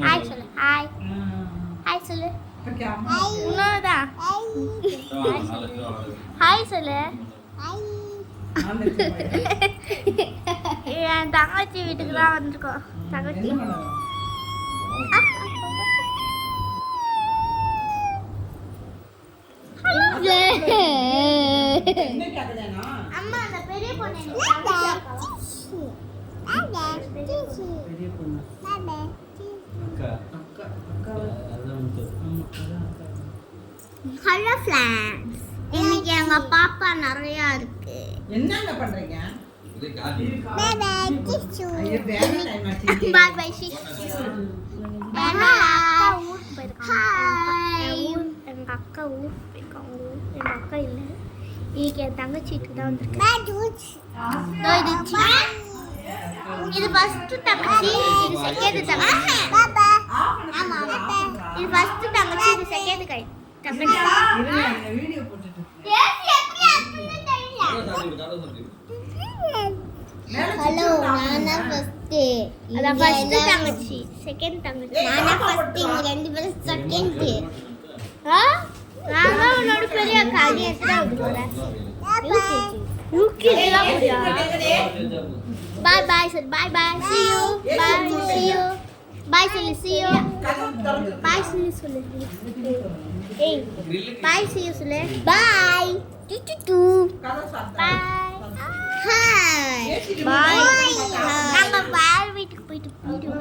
Hi சொல்லு hi hi சொல்லு உன்னோடதான் hi சொல்லு என் தங்கச்சி வீட்டுக்கு தான் வந்திருக்கோம் தங்கச்சி அம்மா அந்த பெரிய பொண்ணு ஹலோ ஃப்ரெண்ட்ஸ், இன்னைக்கு எங்க பாப்பா நிறைய இருக்கு. என்னங்க பண்றீங்க? பாய் பாய் கிச்சு. பாய் பாய் சிச்சு. எங்க அக்கா ஊருக்கு போயிருக்காங்க. எங்க அக்கா இல்ல, இன்னைக்கு என் தங்கச்சி வீட்டுக்கு தான் வந்திருக்கு. இது ஃபர்ஸ்ட் தங்கச்சி, இது செகண்ட் தங்கச்சி. ஆமா ஆமா, இது ஃபர்ஸ்ட் தங்கச்சி, இது செகண்ட் கை தங்கச்சி. வீடியோ போட்டுட்டு ஹலோ, நானா ஃபர்ஸ்ட். அத ஃபர்ஸ்ட் தங்கச்சி, செகண்ட் தங்கச்சி. நானா ஃபர்ஸ்ட், இங்க ரெண்டு பேரும் செகண்ட். நான் உன்னோட பெரிய அக்கா. நீ எத்தனை போற? யூகேஜி ல போறியா? Bye bye sir, bye bye. see you, bye, see you. bye சொல்லு, see you. bye சொல்லு. ஏய், bye see you சொல்லு. bye. To bye. hi. bye. நம்ம பால் வீட்டுக்கு போயிட்டு வீடியோ